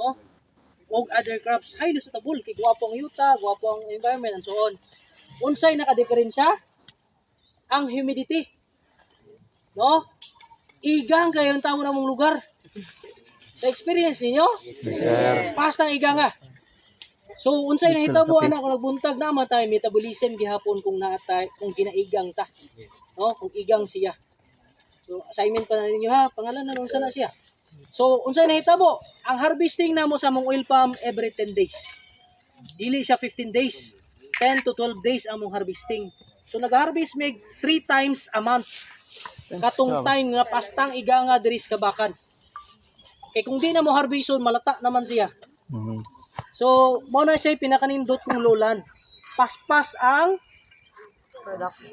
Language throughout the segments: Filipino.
no? Og other crops highly suitable kay gwapo ang yuta, gwapo ang environment and so on. Unsay naka-diferensya? Ang humidity. No? Igang kayo ang tao na mong lugar. Sa experience ninyo? Yes, sir. Pastang igang nga. So unsay nahitabo anak kung nagbuntag na matay metabolism gihapon kung naatay kung kinaigang ta. No? Kung igang siya. So assignment pa na ninyo ha, pangalan na unsa na siya. So unsay nahitabo? Ang harvesting namo sa mong oil palm every 10 days. Dili siya 15 days. 10 to 12 days ang mong harvesting. So nag-harvest mig 3 times a month. Katong time nga pastang iganga diri sa kabakan. Kay kung di na mo harveston malata naman siya. So mo na siya pinakanindot kong lulan. Paspas ang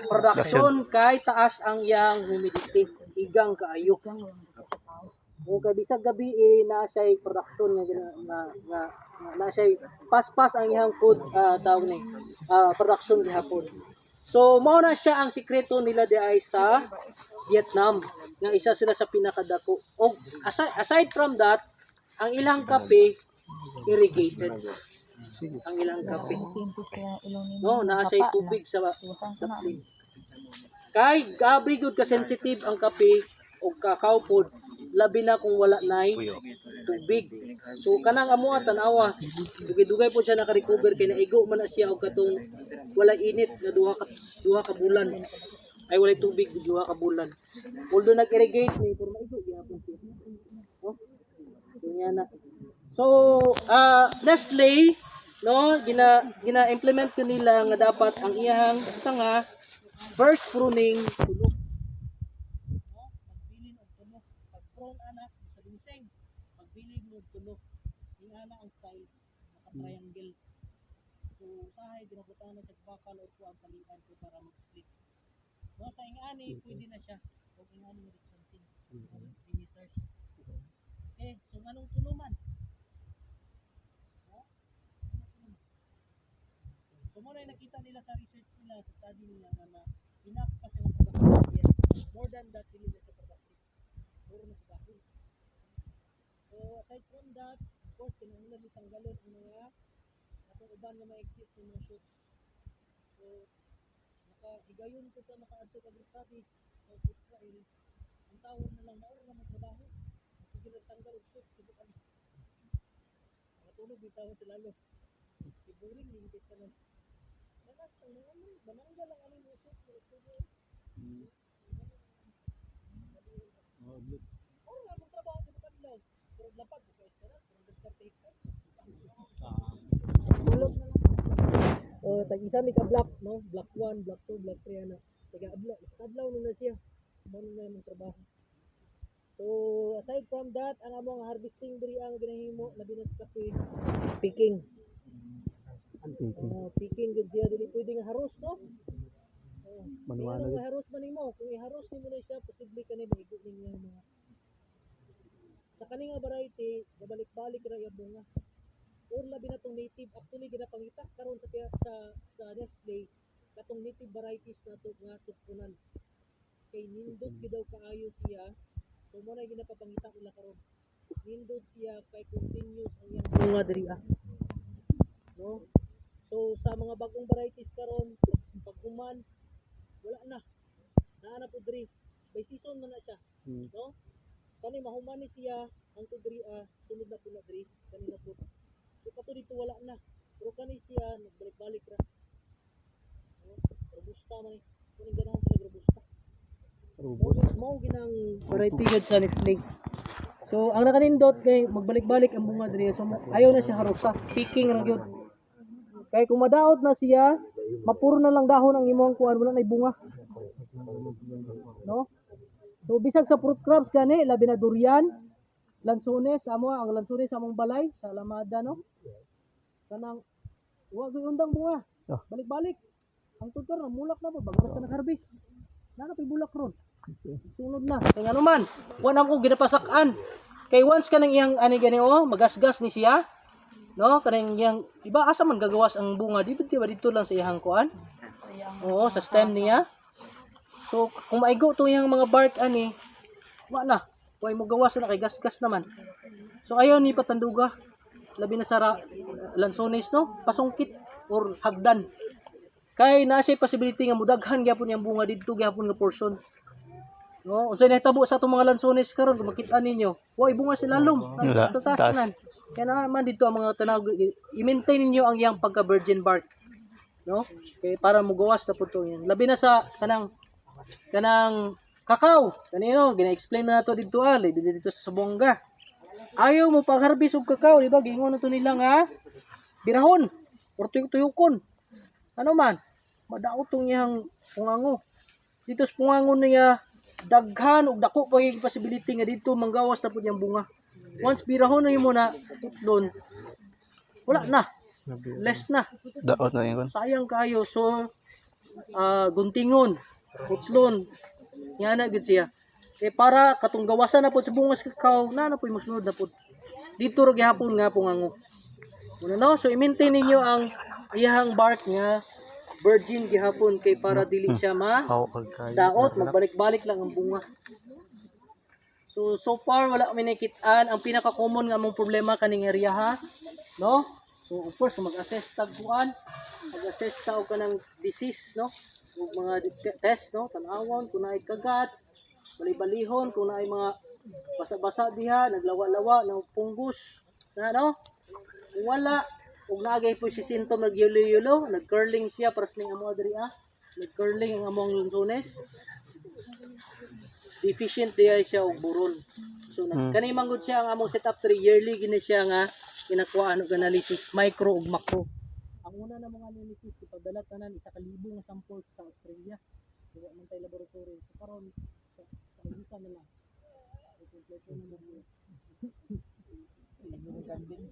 production kay taas ang yang humidity. Igang kaayo. O kay bisag gabi na siya production na siya paspas ang iyang food tawag ni production gihapon. So mao na siya ang sikreto nila di ay sa Vietnam nga isa sila sa pinakadako. Og aside from that, ang ilang kape irrigated. Ang ilang kape. No, naa siya tubig sa tapin. Kay gabi good ka sensitive ang kape o cacao pod labi na kung wala nay tubig. So kanang amo tanawa dugay-dugay po siya naka-recover kay naigo man na siya og katong wala init na duha ka bulan. Ay wala tubig duha ka bulan. Although nag-irrigate may pero maigo gihapon siya. No? Ganyan na. So lastly, no, gina-implement ko nila nga dapat ang iyang sanga first pruning tulo. Anak sa dinseng pagbilid mo tulo ing ana ang style naka-triangle so sahay ginabutan na sa bakal o kuan palian ko para mag-split no sa ingani pwede na siya o ingani mo something meters okay so anong tulo man no so mo na nakita nila sa research nila sa study nila na enough pa sila sa more than that dili na sa productive puro na sa dahon. So aside from that, of course, kinahanglan itanggalon ang mga atong uban nga ma-exist ng mga shoots. So nakahigayon ko sa naka-adto ka gratis sa Israel. Ang tawag na lang maura na magtrabaho. Sige lang tanggal og shoots sige kami. Matulog bitaw sa lalo. Siburing hindi ka lang. Dapat ang mga banangga lang ano yung shoots sa studio. Oh, nga magtrabaho sa Kadlaw. Pero lapad ko guys, pero nagstart Bulot na lang. Oh, tag-isa mi ka block, no? Block 1, block 2, block 3 ana. Taga-adlaw, Kadlaw na siya. Mo na yung trabaho. So, aside from that, ang among harvesting diri ang ginahimo labi na sa kape, picking. Picking gud siya dili pwede nga haros, no? Manual na haros man nimo, kung iharos nimo na siya, posible kani maigo ninyo yung mga sa kaninga variety, gabalik-balik ra yung bunga. Or labi na tong native, actually ginapangitak karon sa Nestle, katong native varieties na to nga tukunan. Kay nindot gidaw kaayo siya, so mo na ginapapangitak nila karon. Nindot siya kay continuous ang iyang bunga diri no? So sa mga bagong varieties karon, paghuman wala na. Naa na po diri. By season man na siya, no? Kani mahuman ni siya ang tudri sunod na pula diri kanina po. So kato dito wala na. Pero kani siya nagbalik-balik ra. No? Robusta man ni. Kuning ganahan sila robusta. Mao ginang variety gud sa Nestle. So ang nakanindot kay magbalik-balik ang bunga diri. So ayaw na siya harosa. Picking ra gyud. Kay kung madaot na siya, mapuro na lang dahon ang imong kuan, wala na bunga. No? So bisag sa fruit crops gani, labi na durian, lansones, ang lansones sa among balay sa Alamada, no? Kanang wa gyud undang bunga. Balik-balik. Ang tutor na mulak na ba bago na nag-harvest. Nana pay bulak ron. Sunod na. Kay ngano man, wa na ko ginapasak-an. Kay once kanang iyang ani gani magasgas ni siya. No, kanang yang iba asa man gagawas ang bunga di ba dito lang sa iyang kuan? Oo, sa stem niya. So kung maigo to yung mga bark ani, wa na. Way mo gawas na kay gasgas naman. So ayaw ni patanduga. Labi na sa lansones no, pasungkit or hagdan. Kay naa siya possibility nga mudaghan gyapon yang bunga didto gyapon nga portion. No, unsay nahitabo sa atong mga lansones karon kung makita ninyo, way bunga sila lalom. Wala, Taas taas. tanan. Kaya naman dito ang mga tanaw i-maintain ninyo ang iyang pagka virgin bark. No? Kay para mugawas na pud to yan. Labi na sa kanang kakao. Kanino gina-explain na nato didto dito sa Subonga. Ayaw mo pag-harvest og kakao, di ba? Gingon na to nila nga birahon or tuyok-tuyokon. Ano man, madaot tong iyang pungango. Dito sa pungango niya daghan og dako pa yung possibility nga dito manggawas na pud yang bunga. Once birahon na mo na tutlon, wala na. Less na. Daot na yun. Sayang kayo. So, guntingon, tutlon, yan na gid siya. Kaya para katong gawasan na po sa bungas kakao, na po yung masunod na po. Dito ro gihapon nga pungango. Una no, so i-maintain ninyo ang iyang bark nga virgin gihapon kay para dili siya daot, magbalik-balik lang ang bunga. So far wala kami nakitaan. Ang pinaka-common nga among problema kaning area ha, no? So of course mag-assess tag kuan, mag-assess ta og kanang disease, no? Ug mga test, no? Tanawon kung naay kagat, bali-balihon kung naay mga basa-basa diha, naglawa-lawa ng fungus, na no? Kung wala, kung naagay po si symptom nag-yulo-yulo, nag-curling siya para sa ning amo diri nag-curling ang among lansones. Deficient diya siya og buron. So kani manggod siya ang among setup 3 yearly gini siya nga kinakuhaan og analysis micro ug macro. Ang una na mga analysis ipadala tanan 1,000 nga sample sa Australia. Diwa man tay laboratory. So karon sa isa na lang. Kompleto na mo. Ini kan din.